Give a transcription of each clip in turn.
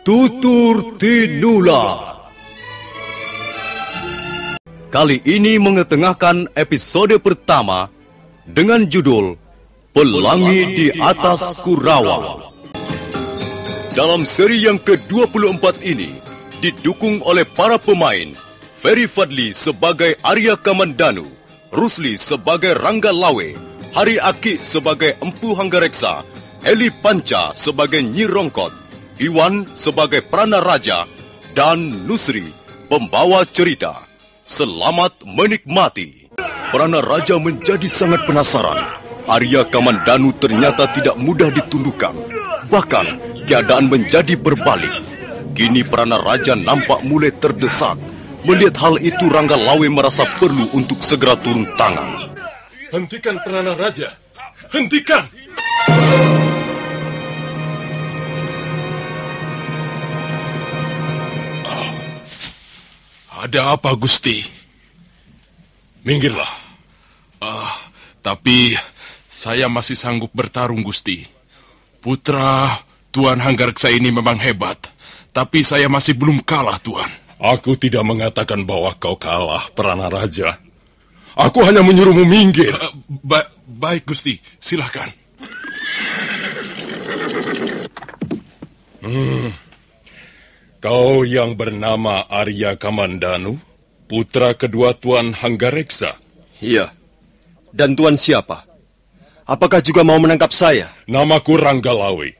Tutur Tinula. Kali ini mengetengahkan episode pertama dengan judul Pelangi di Atas Kurawa. Dalam seri yang ke-24 ini didukung oleh para pemain Ferry Fadli sebagai Arya Kamandanu, Rusli sebagai Rangga Lawe, Hari Aki sebagai Empu Hanggareksa, Eli Panca sebagai Nyi Rongkot, Iwan sebagai Prana Raja, dan Nusri pembawa cerita. Selamat menikmati. Prana Raja menjadi sangat penasaran. Arya Kamandanu ternyata tidak mudah ditundukkan. Bahkan keadaan menjadi berbalik. Kini Prana Raja nampak mulai terdesak. Melihat hal itu, Rangga Lawe merasa perlu untuk segera turun tangan. Hentikan Prana Raja. Hentikan. Ada apa, Gusti? Minggirlah. Tapi saya masih sanggup bertarung, Gusti. Putra Tuan Hanggareksa ini memang hebat, tapi saya masih belum kalah, Tuan. Aku tidak mengatakan bahwa kau kalah, Prana Raja. Aku hanya menyuruhmu minggir. Baik, Gusti. Silakan. Kau yang bernama Arya Kamandanu, putra kedua Tuan Hanggareksa. Iya. Dan Tuan siapa? Apakah juga mau menangkap saya? Namaku Rangga Lawe.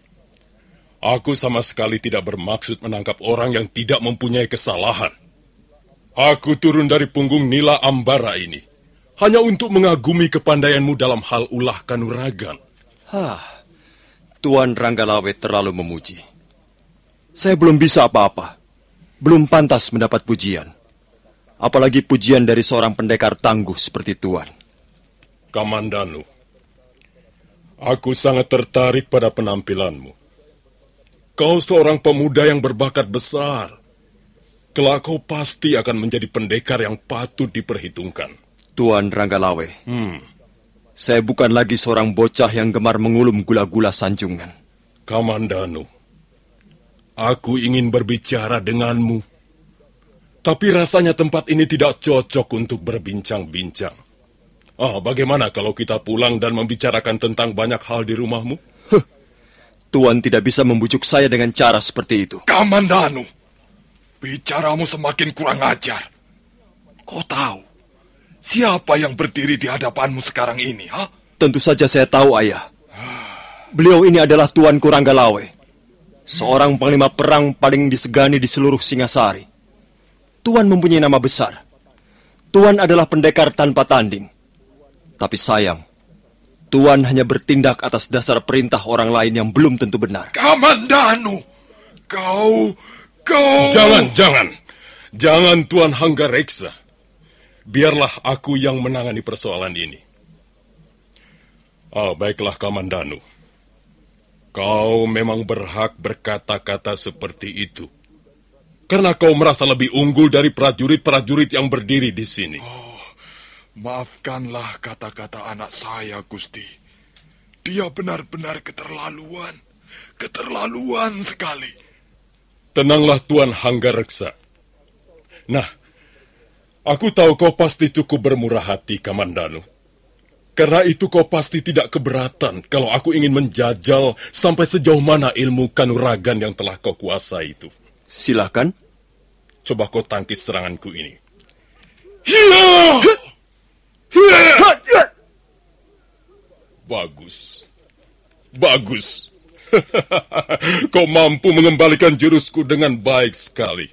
Aku sama sekali tidak bermaksud menangkap orang yang tidak mempunyai kesalahan. Aku turun dari punggung Nila Ambara ini hanya untuk mengagumi kepandaianmu dalam hal ulah kanuragan. Tuan Rangga Lawe terlalu memuji. Saya belum bisa apa-apa. Belum pantas mendapat pujian. Apalagi pujian dari seorang pendekar tangguh seperti Tuan. Kamandanu, aku sangat tertarik pada penampilanmu. Kau seorang pemuda yang berbakat besar. Kelak kau pasti akan menjadi pendekar yang patut diperhitungkan. Tuan Rangga Lawe, saya bukan lagi seorang bocah yang gemar mengulum gula-gula sanjungan. Kamandanu, aku ingin berbicara denganmu. Tapi rasanya tempat ini tidak cocok untuk berbincang-bincang. Bagaimana kalau kita pulang dan membicarakan tentang banyak hal di rumahmu? Tuan tidak bisa membujuk saya dengan cara seperti itu. Kamandanu, bicaramu semakin kurang ajar. Kau tahu siapa yang berdiri di hadapanmu sekarang ini, ha? Tentu saja saya tahu, Ayah. Beliau ini adalah Tuanku Rangga Lawe. Seorang panglima perang paling disegani di seluruh Singasari. Tuan mempunyai nama besar. Tuan adalah pendekar tanpa tanding. Tapi sayang, Tuan hanya bertindak atas dasar perintah orang lain yang belum tentu benar. Kamandanu, kau... Jangan Tuan Hanggareksa. Biarlah aku yang menangani persoalan ini. Baiklah Kamandanu. Kau memang berhak berkata-kata seperti itu. Karena kau merasa lebih unggul dari prajurit-prajurit yang berdiri di sini. Maafkanlah kata-kata anak saya, Gusti. Dia benar-benar keterlaluan. Keterlaluan sekali. Tenanglah Tuan Hanggareksa. Nah, aku tahu kau pasti cukup bermurah hati, Kamandanu. Karena itu kau pasti tidak keberatan kalau aku ingin menjajal sampai sejauh mana ilmu kanuragan yang telah kau kuasai itu. Silakan. Coba kau tangkis seranganku ini. Bagus. Kau mampu mengembalikan jurusku dengan baik sekali.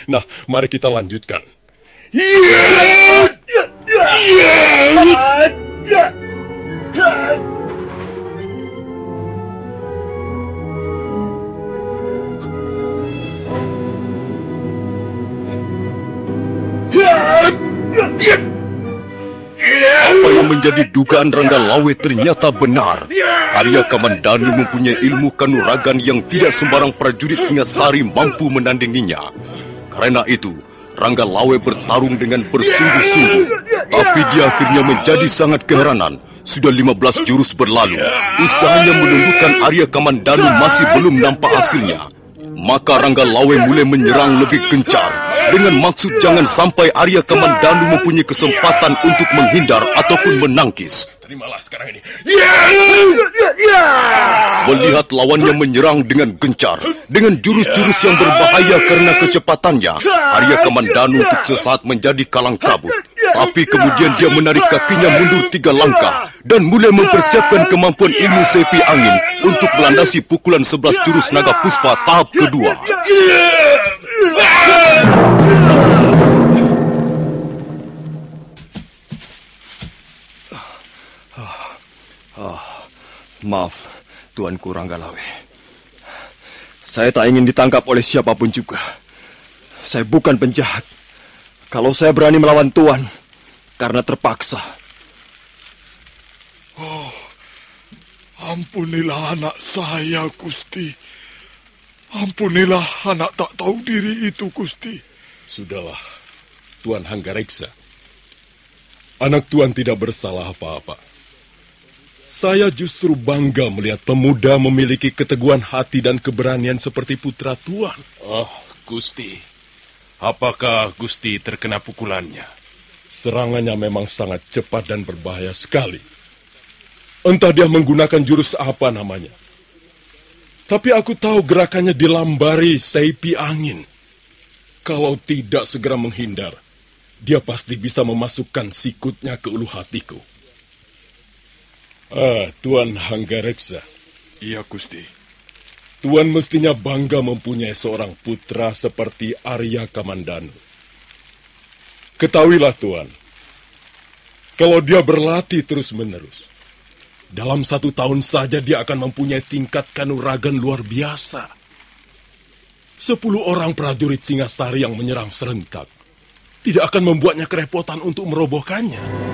Nah, mari kita lanjutkan. Apa yang menjadi dugaan Rangga Lawe ternyata benar. Arya Kamandanu mempunyai ilmu kanuragan yang tidak sembarang prajurit Singasari mampu menandinginya. Karena itu, Rangga Lawe bertarung dengan bersungguh-sungguh. Tapi dia akhirnya menjadi sangat keheranan. Sudah 15 jurus berlalu. Usahanya menundukkan Arya Kamandanu masih belum nampak hasilnya. Maka Ranggalawe mulai menyerang lebih gencar dengan maksud jangan sampai Arya Kamandanu mempunyai kesempatan untuk menghindar ataupun menangkis. Terimalah sekarang ini. Melihat lawannya menyerang dengan gencar, dengan jurus-jurus yang berbahaya karena kecepatannya, Arya Kamandanu untuk sesaat menjadi kalang kabut. Tapi kemudian dia menarik kakinya mundur 3 langkah dan mulai mempersiapkan kemampuan ilmu sepi angin untuk melandasi pukulan 11 jurus naga puspa tahap kedua. Maaf, Tuanku Ranggalawe. Saya tak ingin ditangkap oleh siapapun juga. Saya bukan penjahat. Kalau saya berani melawan Tuan, karena terpaksa. Oh, ampunilah anak saya, Gusti. Ampunilah anak tak tahu diri itu, Gusti. Sudahlah, Tuan Hanggareksa. Anak Tuan tidak bersalah apa-apa. Saya justru bangga melihat pemuda memiliki keteguhan hati dan keberanian seperti putra Tuan. Oh, Gusti. Apakah Gusti terkena pukulannya? Serangannya memang sangat cepat dan berbahaya sekali. Entah dia menggunakan jurus apa namanya. Tapi aku tahu gerakannya dilambari seipi angin. Kalau tidak segera menghindar, dia pasti bisa memasukkan sikutnya ke ulu hatiku. Tuan Hanggareksa. Iya, Gusti. Tuan mestinya bangga mempunyai seorang putra seperti Arya Kamandanu. Ketahuilah, Tuan, kalau dia berlatih terus-menerus, dalam 1 tahun saja dia akan mempunyai tingkat kanuragan luar biasa. 10 orang prajurit Singasari yang menyerang serentak tidak akan membuatnya kerepotan untuk merobohkannya.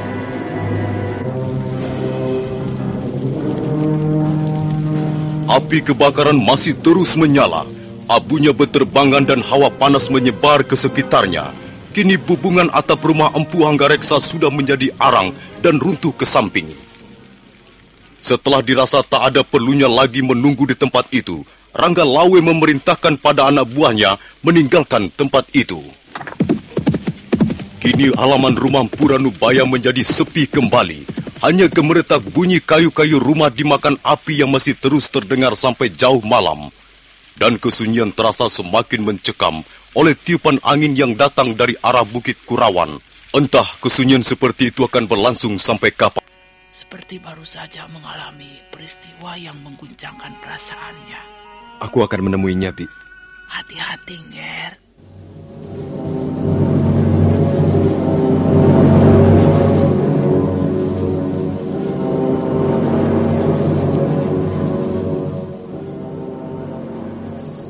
Api kebakaran masih terus menyala. Abunya berterbangan dan hawa panas menyebar ke sekitarnya. Kini bubungan atap rumah Empu Hanggareksa sudah menjadi arang dan runtuh ke samping. Setelah dirasa tak ada perlunya lagi menunggu di tempat itu, Ranggalawe memerintahkan pada anak buahnya meninggalkan tempat itu. Kini halaman rumah Empu Ranubaya menjadi sepi kembali. Hanya gemeretak bunyi kayu-kayu rumah dimakan api yang masih terus terdengar sampai jauh malam. Dan kesunyian terasa semakin mencekam oleh tiupan angin yang datang dari arah Bukit Kurawan. Entah kesunyian seperti itu akan berlangsung sampai kapan. Seperti baru saja mengalami peristiwa yang mengguncangkan perasaannya. Aku akan menemuinya, Bi. Hati-hati, Nger.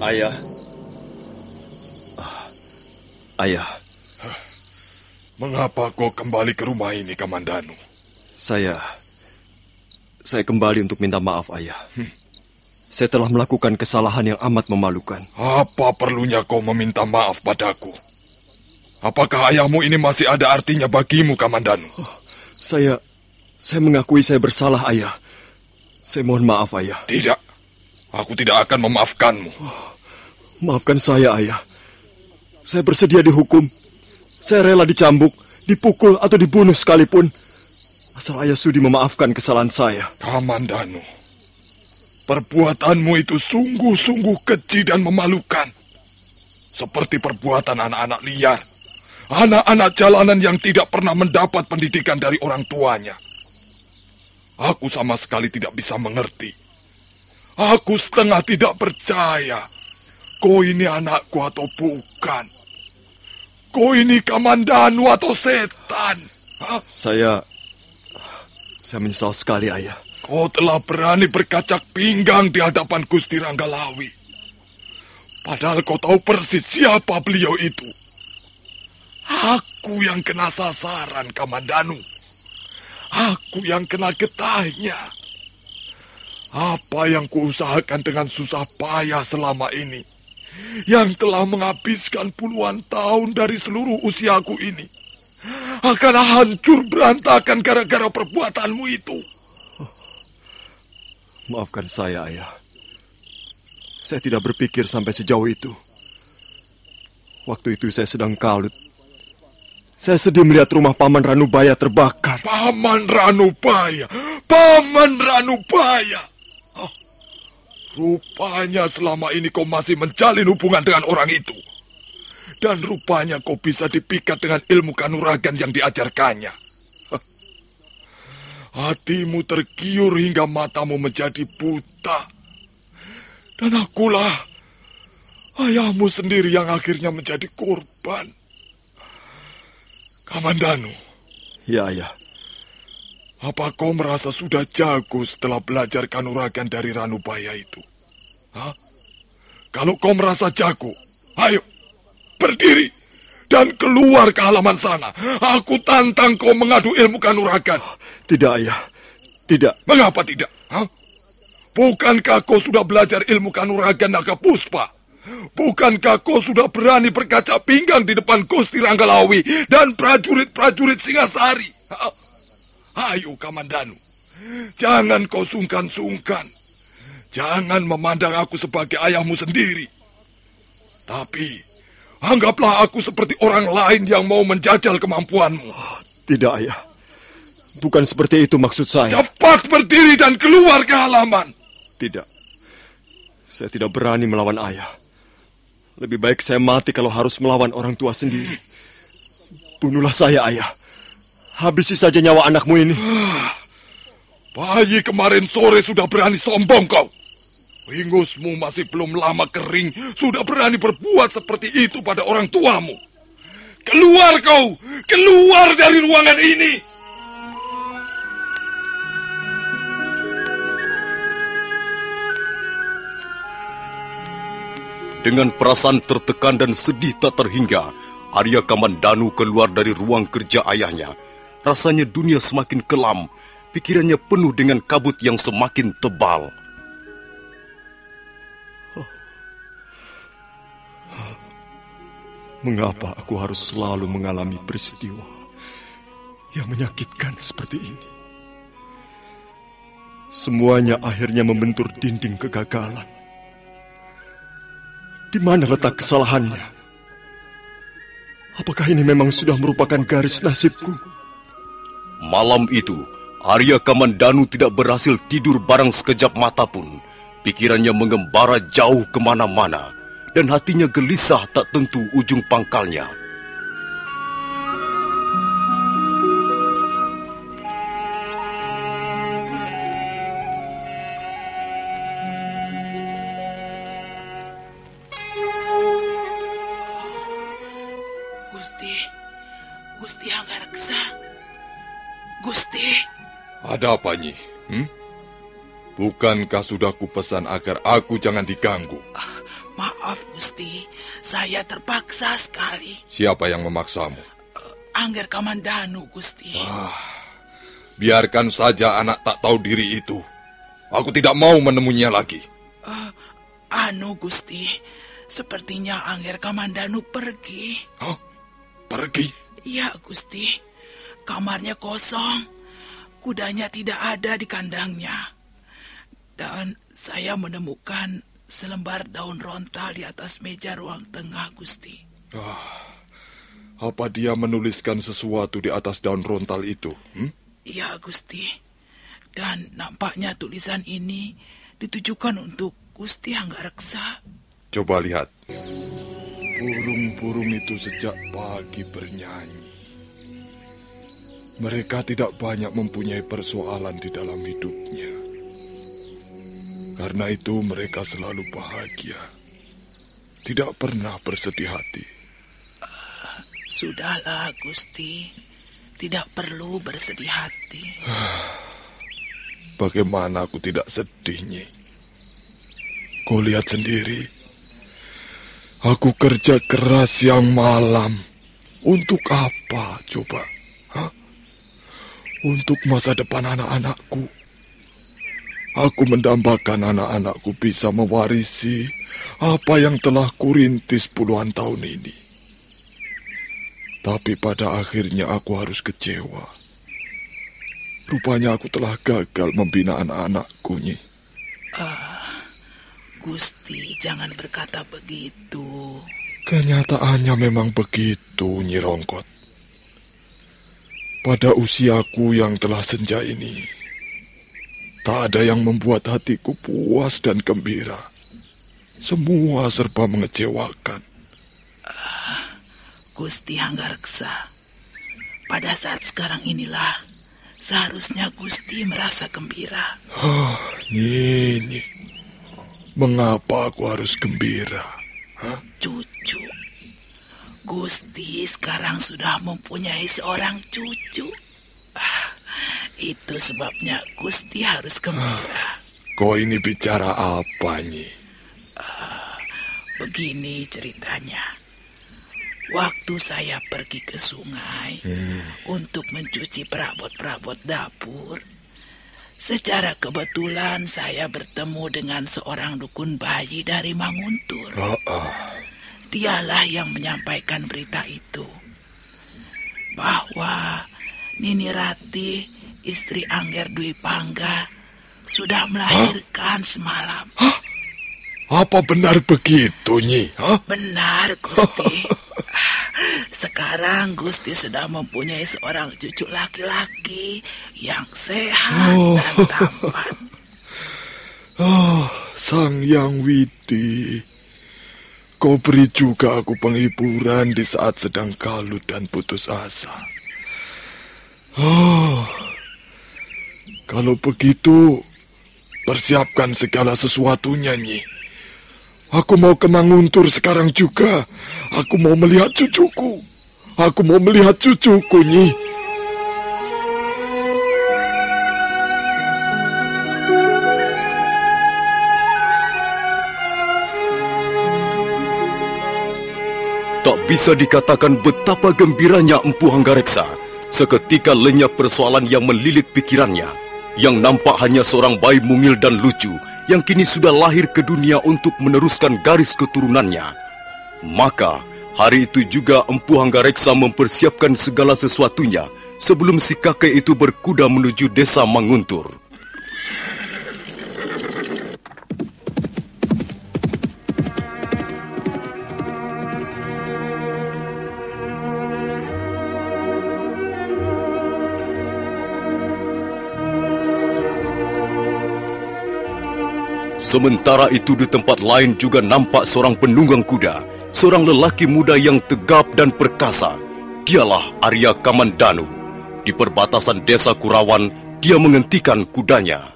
Ayah. Ayah. Mengapa kau kembali ke rumah ini, Kamandanu? Saya kembali untuk minta maaf, Ayah. Saya telah melakukan kesalahan yang amat memalukan. Apa perlunya kau meminta maaf padaku? Apakah ayahmu ini masih ada artinya bagimu, Kamandanu? Saya mengakui saya bersalah, Ayah. Saya mohon maaf, Ayah. Tidak. Aku tidak akan memaafkanmu. Maafkan saya, Ayah. Saya bersedia dihukum. Saya rela dicambuk, dipukul atau dibunuh sekalipun. Asal Ayah sudi memaafkan kesalahan saya. Kamandanu, perbuatanmu itu sungguh-sungguh keji dan memalukan. Seperti perbuatan anak-anak liar. Anak-anak jalanan yang tidak pernah mendapat pendidikan dari orang tuanya. Aku sama sekali tidak bisa mengerti. Aku setengah tidak percaya. Kau ini anakku atau bukan? Kau ini Kamandanu atau setan? Hah? Saya menyesal sekali, Ayah. Kau telah berani berkacak pinggang di hadapan Gusti Ranggalawe. Padahal kau tahu persis siapa beliau itu. Aku yang kena sasaran, Kamandanu. Aku yang kena getahnya. Apa yang kuusahakan dengan susah payah selama ini, yang telah menghabiskan puluhan tahun dari seluruh usiaku ini, akan hancur berantakan gara-gara perbuatanmu itu. Maafkan saya, Ayah. Saya tidak berpikir sampai sejauh itu. Waktu itu saya sedang kalut. Saya sedih melihat rumah Paman Ranubaya terbakar. Paman Ranubaya! Paman Ranubaya! Oh, rupanya selama ini kau masih menjalin hubungan dengan orang itu. Dan rupanya kau bisa dipikat dengan ilmu kanuragan yang diajarkannya. Hatimu tergiur hingga matamu menjadi buta. Dan akulah ayahmu sendiri yang akhirnya menjadi korban. Kamandanu. Ya, Ayah. Apa kau merasa sudah jago setelah belajar kanuragan dari Ranubaya itu? Hah? Kalau kau merasa jago, ayo, berdiri dan keluar ke halaman sana. Aku tantang kau mengadu ilmu kanuragan. Tidak, Ayah. Tidak. Mengapa tidak? Hah? Bukankah kau sudah belajar ilmu kanuragan naga puspa? Bukankah kau sudah berani berkaca pinggang di depan Gusti Ranggalawi dan prajurit-prajurit Singasari? Ayo, Kamandanu. Jangan kau sungkan-sungkan. Jangan memandang aku sebagai ayahmu sendiri. Tapi, anggaplah aku seperti orang lain yang mau menjajal kemampuanmu. Tidak, Ayah. Bukan seperti itu maksud saya. Cepat berdiri dan keluar ke halaman. Tidak. Saya tidak berani melawan ayah. Lebih baik saya mati kalau harus melawan orang tua sendiri. Bunuhlah saya, Ayah. Habisi saja nyawa anakmu ini. Bayi kemarin sore sudah berani sombong kau. Ingusmu masih belum lama kering, sudah berani berbuat seperti itu pada orang tuamu. Keluar kau! Keluar dari ruangan ini! Dengan perasaan tertekan dan sedih tak terhingga, Arya Kamandanu keluar dari ruang kerja ayahnya. Rasanya dunia semakin kelam, pikirannya penuh dengan kabut yang semakin tebal. Mengapa aku harus selalu mengalami peristiwa yang menyakitkan seperti ini? Semuanya akhirnya membentur dinding kegagalan. Di mana letak kesalahannya? Apakah ini memang sudah merupakan garis nasibku? Malam itu, Arya Kamandanu tidak berhasil tidur barang sekejap mata pun. Pikirannya mengembara jauh kemana-mana, dan hatinya gelisah tak tentu ujung pangkalnya. Gusti Hanggareksa. Gusti. Ada apa, Nyi? Bukankah sudah kupesan agar aku jangan diganggu? Maaf, Gusti. Saya terpaksa sekali. Siapa yang memaksamu? Angger Kamandanu, Gusti. Biarkan saja anak tak tahu diri itu. Aku tidak mau menemuinya lagi. Gusti. Sepertinya Angger Kamandanu pergi. Hah? Pergi? Iya, Gusti. Kamarnya kosong. Kudanya tidak ada di kandangnya. Dan saya menemukan selembar daun rontal di atas meja ruang tengah, Gusti. Apa dia menuliskan sesuatu di atas daun rontal itu? Iya, Gusti. Dan nampaknya tulisan ini ditujukan untuk Gusti Hanggareksa. Coba lihat. Burung-burung itu sejak pagi bernyanyi. Mereka tidak banyak mempunyai persoalan di dalam hidupnya. Karena itu mereka selalu bahagia. Tidak pernah bersedih hati. Sudahlah, Gusti. Tidak perlu bersedih hati. Bagaimana aku tidak sedih, Nyi? Kau lihat sendiri. Aku kerja keras siang malam. Untuk apa, coba? Untuk masa depan anak-anakku. Aku mendambakan anak-anakku bisa mewarisi apa yang telah kurintis puluhan tahun ini. Tapi pada akhirnya aku harus kecewa. Rupanya aku telah gagal membina anak-anakku, Nyi. Gusti, jangan berkata begitu. Kenyataannya memang begitu, Nyi Rongkot. Pada usiaku yang telah senja ini, tak ada yang membuat hatiku puas dan gembira. Semua serba mengecewakan. Gusti Hanggareksa, pada saat sekarang inilah seharusnya Gusti merasa gembira. Nyi, mengapa aku harus gembira? Cucu, Gusti sekarang sudah mempunyai seorang cucu. Itu sebabnya Gusti harus gembira. Kau ini bicara apa, Nyi? Begini ceritanya. Waktu saya pergi ke sungai untuk mencuci perabot-perabot dapur, secara kebetulan saya bertemu dengan seorang dukun bayi dari Manguntur. Dialah yang menyampaikan berita itu, bahwa Nini Ratih, istri Angger Dwi Pangga, sudah melahirkan semalam. Apa benar begitu, Nyi? Benar, Gusti. Sekarang Gusti sudah mempunyai seorang cucu laki-laki yang sehat dan tampan. Sang Yang Widi, kau beri juga aku penghiburan di saat sedang kalut dan putus asa. Kalau begitu, persiapkan segala sesuatunya, Nyi. Aku mau ke Manguntur sekarang juga. Aku mau melihat cucuku. Aku mau melihat cucuku, Nyi. Tak bisa dikatakan betapa gembiranya Empu Hanggareksa seketika lenyap persoalan yang melilit pikirannya. Yang nampak hanya seorang bayi mungil dan lucu yang kini sudah lahir ke dunia untuk meneruskan garis keturunannya. Maka, hari itu juga Empu Hanggareksa mempersiapkan segala sesuatunya sebelum si kakek itu berkuda menuju desa Manguntur. Sementara itu di tempat lain juga nampak seorang penunggang kuda, seorang lelaki muda yang tegap dan perkasa. Dialah Arya Kamandanu. Di perbatasan desa Kurawan, dia menghentikan kudanya.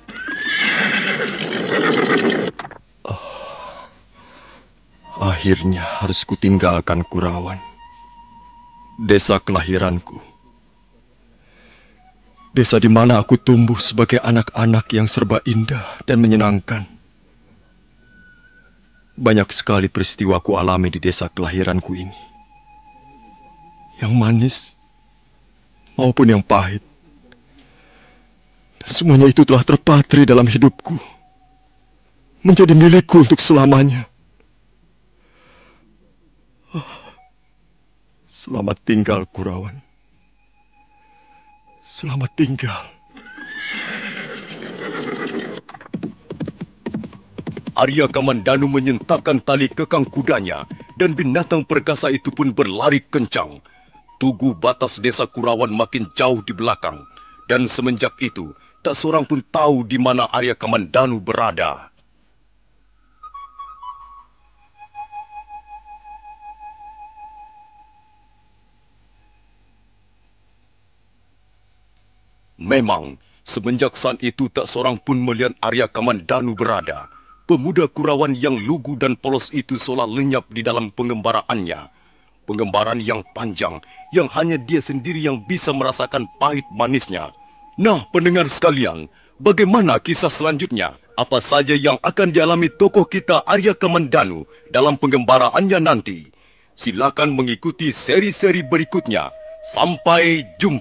Akhirnya harus kutinggalkan Kurawan, desa kelahiranku. Desa di mana aku tumbuh sebagai anak-anak yang serba indah dan menyenangkan. Banyak sekali peristiwa ku alami di desa kelahiranku ini. Yang manis maupun yang pahit. Dan semuanya itu telah terpatri dalam hidupku. Menjadi milikku untuk selamanya. Selamat tinggal, Kurawan. Selamat tinggal. Arya Kamandanu menyentakkan tali kekang kudanya dan binatang perkasa itu pun berlari kencang. Tugu batas desa Kurawan makin jauh di belakang dan semenjak itu tak seorang pun tahu di mana Arya Kamandanu berada. Memang, semenjak saat itu tak seorang pun melihat Arya Kamandanu berada. Pemuda Kurawan yang lugu dan polos itu seolah lenyap di dalam pengembaraannya. Pengembaraan yang panjang, yang hanya dia sendiri yang bisa merasakan pahit manisnya. Nah, pendengar sekalian, bagaimana kisah selanjutnya? Apa saja yang akan dialami tokoh kita Arya Kamandanu dalam pengembaraannya nanti? Silakan mengikuti seri-seri berikutnya. Sampai jumpa.